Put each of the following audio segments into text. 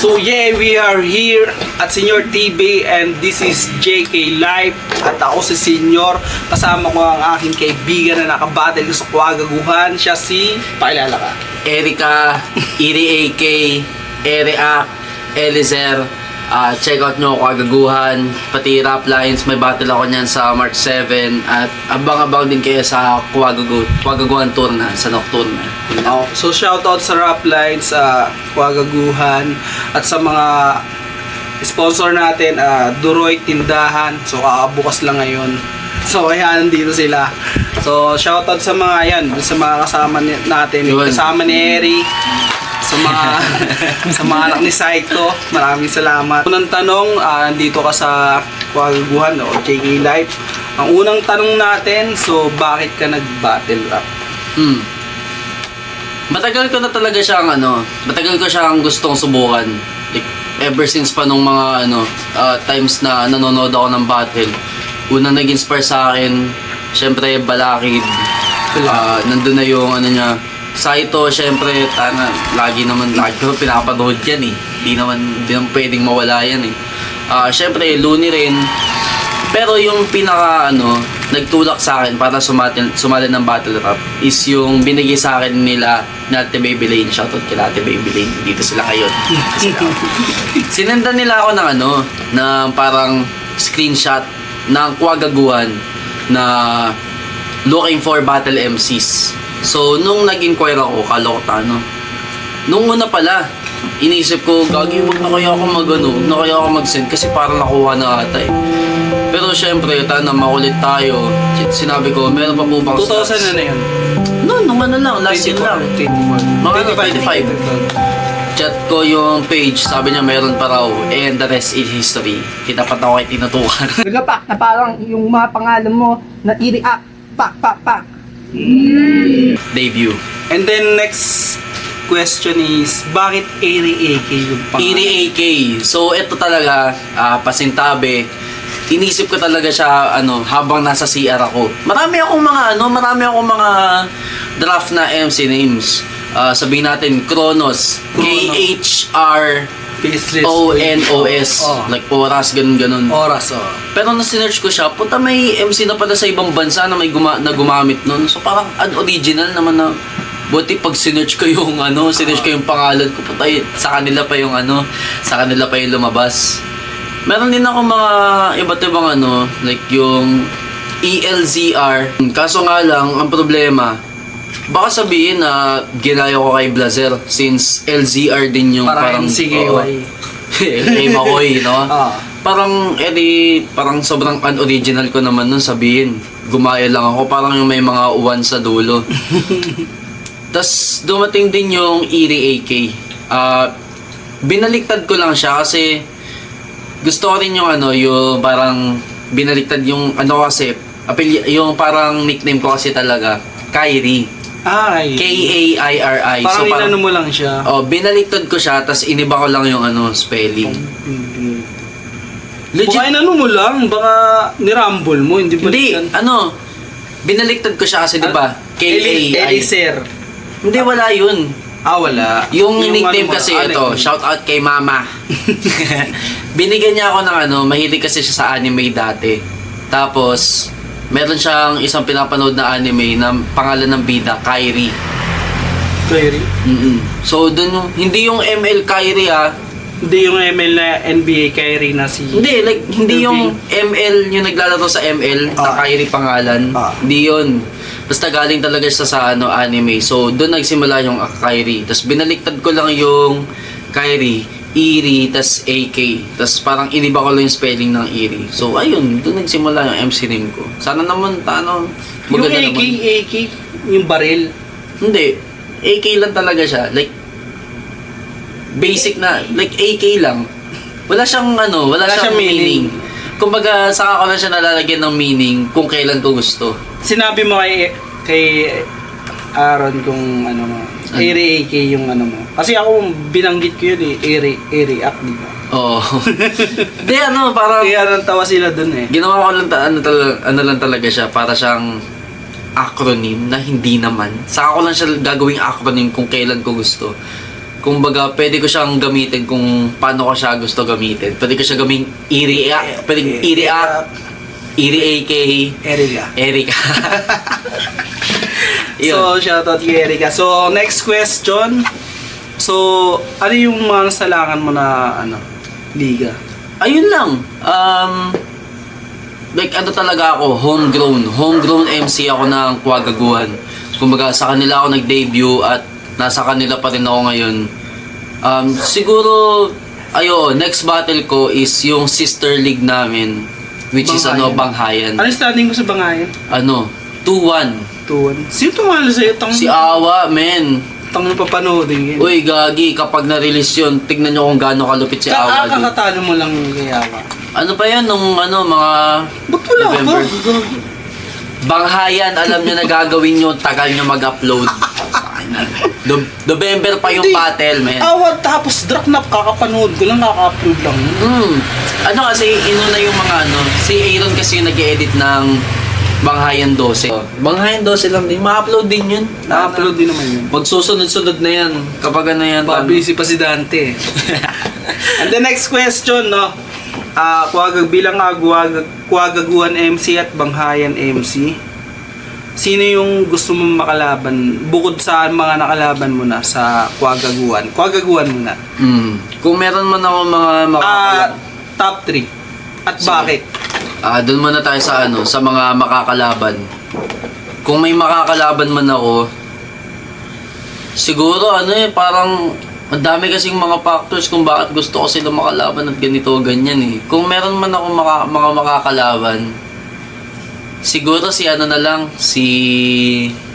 So yeah, we are here at Senior TV and this is JK Live at ako si Senior. Kasama ko ang aking kaibigan na nakabattle sa Kuwagaguhan. Siya si... Pakilala ka. Erica, Iri AK, Eriac, Elizer. Check out nyo Kuwagaguhan, pati Rap Lines. May battle ako niyan sa March 7. At abang-abang din kayo sa Kuwagaguhan tour na, sa Nocturne. So shoutout sa Rap Lines, sa Kuwagaguhan at sa mga sponsor natin, Duroy Tindahan. So kakabukas lang ngayon. So kaya nandito sila. So shoutout sa mga yan, sa mga kasama natin, kasama ni Eri, sa mga anak ni Saito. Maraming salamat. Unang tanong, nandito ka sa Kuwagaguhan o JK Live. Ang unang tanong natin, so bakit ka nag-battle rap? Matagal ko na talaga siyang matagal ko siyang gustong subukan. Like, ever since pa nung mga times na nanonood ako ng battle. Unang nag-inspire sa akin, syempre Balakid. Nandun na yung niya. Saito, syempre, lagi ko pinapanood yan eh. Di naman pwedeng mawala yan eh. Syempre, Looney rin. Pero yung pinaka nagtulak sa akin para sumali ng battle rap is yung binigay sa akin nila na Ate Baby Lane. Shoutout kila Ate Baby Lane. Dito sila kayo. Sinendan nila ako ng parang screenshot ng Kuwagaguhan na looking for battle MCs. So, nung nag-inquire ako, kala ko nung una pala, inisip ko, gagi, wag na kaya ako mag-send kasi parang nakuha na ata eh. Pero syempre, makulit tayo. Sinabi ko, meron pa po bang 2000 na yun? Nung lang, last year lang. Mga 25. Chat ko yung page, sabi niya meron pa raw, and the rest is history. Kita pa ako ay tinutukan. Nagapak na parang yung mga pangalan mo na i-react, pak. Debut. And then next question is, bakit Eri AK yung pangalan? Iri AK. So, ito talaga, pasintabi. Inisip ko talaga siya habang nasa CR ako. Marami akong mga draft na MC names. Sabihin natin Kronos, KHRONOS, like Oras, ganun. Oras, Pero na-sinerch ko siya, puta may MC na pala sa ibang bansa na may gumamit nun. So parang unoriginal naman na. Buti pag sinerch ko yung sinerch ko yung pangalan ko, puta sa kanila pa yung lumabas. Meron din ako mga iba't ibang like yung ELZR. Kaso nga lang, ang problema, baka sabihin na ginaya ko kay Blazer since LZR din yung parang sige, kay Makoy, no? Parang parang sobrang unoriginal ko naman nun sabihin. Gumaya lang ako, parang yung may mga uwan sa dulo. Tas dumating din yung Iri AK. Binaliktad ko lang siya kasi gusto ko rin yung yung parang binaliktad yung kasi yung parang nickname ko kasi talaga Kairi. Kairi. Parang inano mo lang siya. Binaliktad ko siya tas iniba ko lang yung spelling. Legit. Baka inano mo lang, baka nirumble mo, hindi ba? Hindi, binaliktad ko siya kasi diba? Elizer. Hindi, wala yun. Wala. Yung nickname kasi ito, shout out kay Mama. Binigyan niya ako ng mahilig kasi siya sa anime dati. Tapos, meron siyang isang pinapanood na anime na pangalan ng bida, Kairi. Kairi? So, dun hindi yung ML Kairi Hindi yung ML na NBA Kairi na si... Hindi, like, hindi yung ML, yung naglalaro sa ML, na Kairi pangalan. Hindi yun. Basta galing talaga siya sa anime. So, doon nagsimula yung Kairi. Tapos binaliktad ko lang yung Kairi, Iri, tas AK. Tapos parang iniba ko lang yung spelling ng Iri. So, ayun, doon nagsimula yung MC name ko. Sana naman, yung AK, yung baril. Hindi. AK lang talaga siya. Like, basic na, like AK lang. Wala siyang meaning. Kumbaga, saka ko lang siya nalalagyan ng meaning kung kailan ko gusto. Sinabi mo kay Aaron kung Eri AK yung mo. Kasi ako binanggit ko yun Eri Ak, di ba? Oo. Di parang kaya tawa sila dun eh. Ginawa ko lang lang talaga siya para siyang acronym na hindi naman. Saka ko lang siya gagawing acronym kung kailan ko gusto. kumbaga, pwede ko siyang gamitin kung paano ko siya gusto gamitin. Pwede ko siya gawing i-react, pwede i-react, i-AK, Erika. Yun. So, shoutout kay Erika. So, next question. So, ano yung mga nasalangan mo na, liga? Ayun lang. Like ano talaga ako, homegrown MC ako ng Quagaguhan. Kumbaga sa kanila ako nag-debut at nasa kanila pa rin ako ngayon. Siguro next battle ko is yung sister league namin, which is Banghayan. Ano yung standing mo sa Bangayan? 2-1. 2-1. Sino tumalo sa'yo? Si Awa, men. Tang napapanoodin yun. Uy, gagi, kapag na-release yun, tignan nyo kung gaano kalupit si Awa. Kakatalo mo lang yung gayawa. Ano pa yan, nung mga Ba't wala pa? November? Banghayan, alam nyo na gagawin nyo, tagal nyo mag-upload. November pa yung Hindi. battle, man. Awad tapos drop na kakapanood ko lang, kaka-upload lang. Ano kasi, inuna yung mga si Aaron kasi yung nag-edit ng Banghayan 12. Banghayan 12 lang din, ma-upload din yun. Na-upload din naman yun. Magsusunod-sunod na yan, kapag ano yan. Busy pa si Dante. And the next question, bilang Quagaguhan MC at Banghayan MC, sino yung gusto mong makalaban bukod sa mga nakalaban mo na sa Quagaguhan? Quagaguhan mo na. Kung meron man ako mga makakalaban. Top 3. At Sige. bakit? Doon muna tayo sa mga makakalaban. Kung may makakalaban man ako, siguro parang ang dami kasing mga factors kung bakit gusto ko sila makalaban at ganito o ganyan eh. Kung meron man ako mga makakalaban, siguro si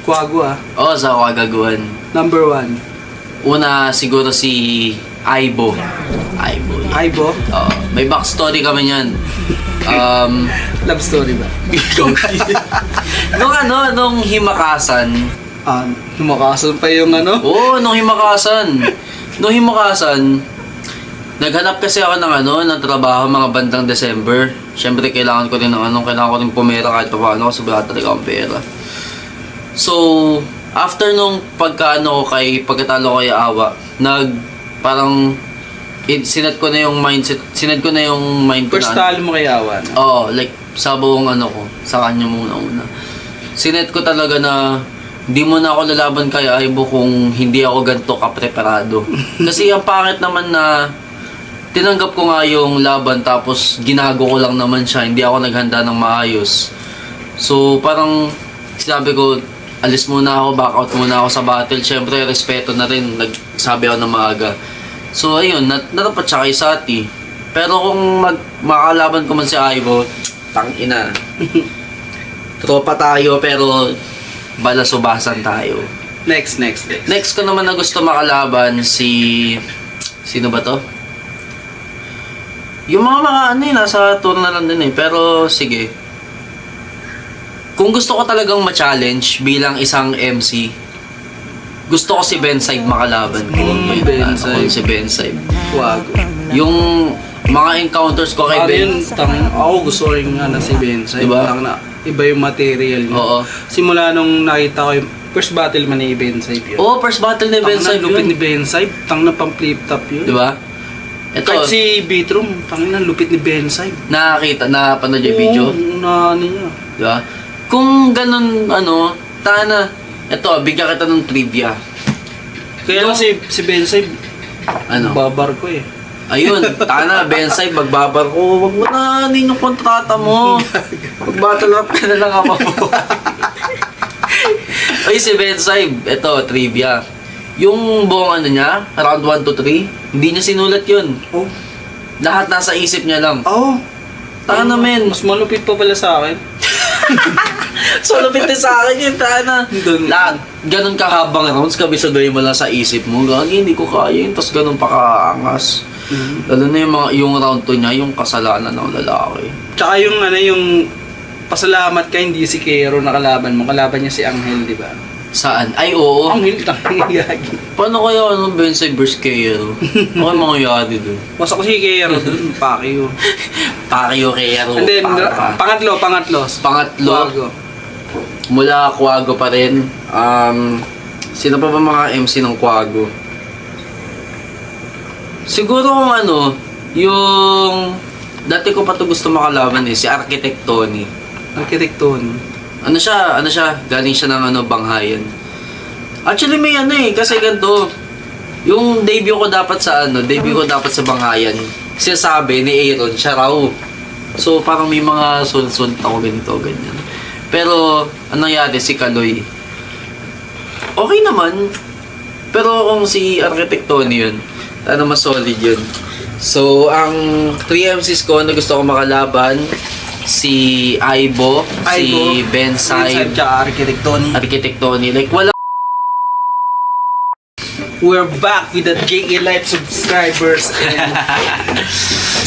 Quagu sa Quagaguhan. Number 1. Una siguro si Aibo. Aibo? May backstory kami niyan. Love story ba? nung himakasan, Lumakasan pa yung Oo, nung himakasan. Naghanap kasi ako ng trabaho mga bandang December. Siyempre, kailangan ko rin kailangan ko rin pumera kahit paano kasi wala talaga akong pera. So, after nung pagkatalo ko kay Awa, sinat ko na yung mind ko First talo mo kay Awan. Oo, like, sa buong ko, sa kanya muna. Sinet ko talaga na hindi mo na ako lalaban kay Aibo kung hindi ako ganito kapreparado. Kasi ang pangit naman na tinanggap ko nga yung laban tapos ginago ko lang naman siya, hindi ako naghanda ng maayos. So parang sabi ko, alis muna ako, back out muna ako sa battle. Siyempre, respeto na rin, nagsabi ako na maaga. So ayun, natapat siya kay Sati. Pero kung makalaban ko man si Aibo, tangina. Tropa tayo pero balasubasan tayo. Next. Next ko naman na gusto makalaban sino ba to? Yung mga nasa tour na lang din eh. Pero sige. Kung gusto ko talagang ma-challenge bilang isang MC, gusto ko si Benside makalaban ko. Benside. Si Benside. Quagu. Yung mga encounters ko kay Ben. Ako gusto rin si Benside. Diba? Iba yung material niya. Oo. Simula nung nakita ko yung first battle man ni Benside yun. Oo, first battle ni Benside lupit yun. ni Benside. Tangna pang flip top yun. Diba? Ito, Kahit si Beatrum, tangina lupit ni Benside. napanood yung video. Oo, niya. Diba? Kung ganun, ito, bigyan kita ng trivia. Kaya lang si Benside, babar ko eh. Ayun, Benside, magbabar ko. Wag mo na, yung kontrata mo. Mag-battle rap ka na lang ako. Ay, si Benside, ito, trivia. Yung buong niya, round 1 to 3, hindi niya sinulat yun. Oh. Lahat nasa isip niya lang. Oo. Men. Mas malupit pa pala sa akin. So, lupit din sa akin yun, lahat, ganun kahabang rounds, kabisadoy mo lang sa isip mo. Gagi, hindi ko kaya yun, tapos ganun pa kaangas. Lalo na yung round 2 niya, yung kasalanan ng lalaki. Tsaka yung pasalamat ka, hindi si Kero nakalaban mo. Kalaban niya si Angel, di ba? Saan? Ay, oo. Angel, tangiyagi. Paano kaya Benside vs. Kero? Ano mangyayari dun? Basta ko si Kero dun, Pacquiao. Pacquiao, Kero. And then, pangatlo. Quago. Mula Quago pa rin. Sino pa ba mga MC ng Quago? Siguro kung ano, yung... Dati ko pa to gusto makalaban si Architect Tony. Arkitekton. Ano siya, galing siya ng Banghayan. Actually may kasi ganito. Yung debut ko dapat sa Banghayan. Siya sabi ni Aaron, siya raw. So parang may mga sunod-sunod ako ganito, ganyan. Pero, anong nangyari si Kaloy? Okay naman. Pero kung si Architect Tony yun, mas solid yun. So, ang 3 MCs ko na gusto ko makalaban, si Aibo, si Bensai, tsaka Arkitekton. Architect Tony. Like, wala. We're back with the JE Live subscribers and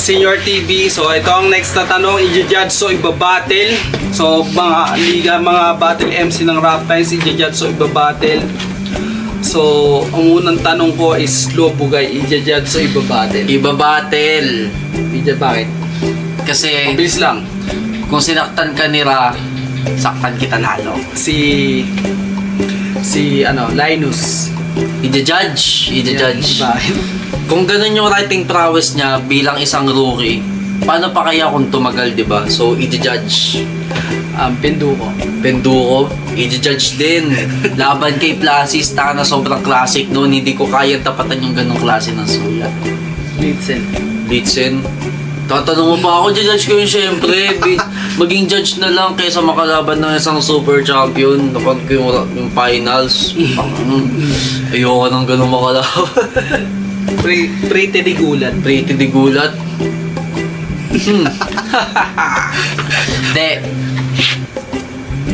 Senior TV. So, ito ang next na tanong. I-judge so ibabattle. So, mga liga, mga battle MC ng Rap Times, i-judge so ibabattle. So, ang unang tanong ko is Lobugay, i-judge so ibabattle. Iba-battle. Bakit? Kasi, Mabilis lang. kung sinaktan ka ni Ra, saktan kita lalo. Si Linus. I-judge. Bakit? Kung ganun yung writing prowess niya bilang isang rookie, paano pa kaya kung tumagal, di ba? So, i-judge. Penduko, i-judge din. Laban kay Plasis, taka na sobrang classic noon. Hindi ko kaya tapatan yung ganong klase ng sulat. Blitzen. Tatanong mo pa ako, judge ko yun syempre. Maging judge na lang kaysa makalaban ng isang super champion. Napanood ko yung finals. Ayoko nang ganun makalaban. Pretty digulat. Pretty digulat. Hindi.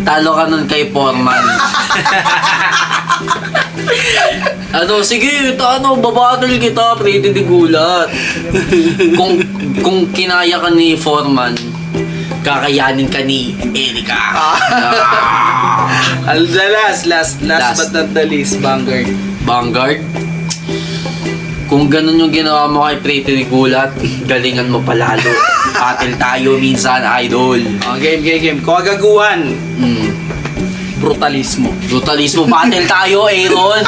Talo ka nun kay Foreman. Sige, babattle kita, pretty digulat. Kung kinaya ka ni Foreman, kakayanin ka ni Erika. Last but not the least, Vanguard. Kung ganun yung ginawa mo kay Pretty Digulat, galingan mo palalo. Battle tayo minsan, idol. Game. Kawagaguhan. Brutalismo. Battle tayo, Aaron.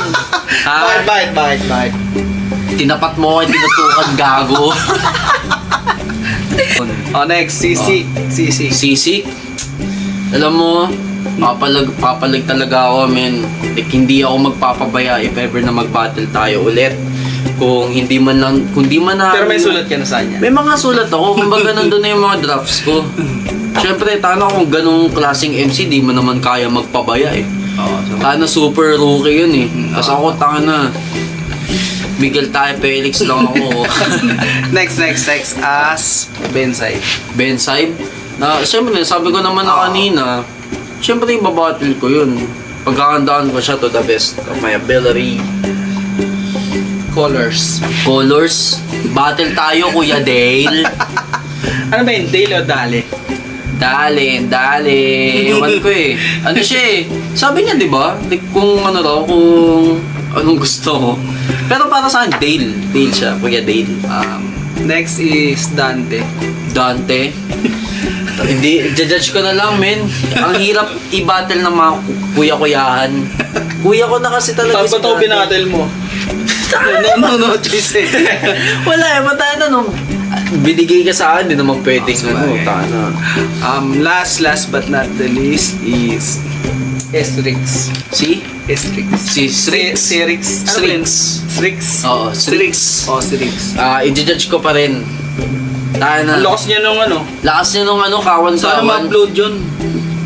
Ha? Bakit? Tinapat mo kay tinutukan, gago. Next, Sisi. Alam mo, papalag talaga ako, men. Like, hindi ako magpapabaya if ever na mag-battle tayo ulit. Kung di man na... Pero may sulat ka na sa kanya. May mga sulat ako, kumbaga nandun na yung mga drafts ko. Siyempre, tana kung ganong klaseng MC, di mo naman kaya magpabaya eh. Tana super rookie yun eh. Tapos ako, tana Miguel tayo, Felix lang ako. Next, as Bensai. Na, siyempre, sabi ko naman na kanina, siyempre, ibabattle ko yun. Pagkakandaan ko siya to the best of my ability. Colors. Battle tayo, Kuya Dale. Ano ba yun? Dale o Dale? Dale. Ewan ko eh. Ano siya eh. Sabi niya, di ba? Like, kung kung anong gusto mo. Pero para sa akin, Dale siya. Kuya Dale. Next is Dante. Hindi, judge ko na lang, men. Ang hirap i-battle ng mga kuya-kuyahan. Kuya ko na kasi talaga. Saan ba ito binattle mo? No, choice eh. Wala eh, matana nung binigay ka sa akin, di naman pwedeng tana. Last but not the least is Strix. Si Strix. Strix. Oo, Strix. Strix. I-judge ko pa rin. Tana. Ang lakas niya nung kawan-kawan. Sana ma-upload yun.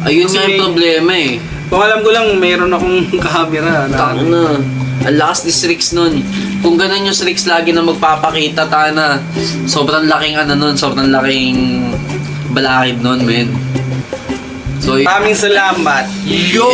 Ayun Kasi nga yung problema eh. Kung alam ko lang, mayroon akong camera na Tana. Ang lakas ni Strix nun. Kung ganun yung Strix lagi na magpapakita, tana. Sobrang laking sobrang laking balakid nun, men. So, Maraming salamat. yo!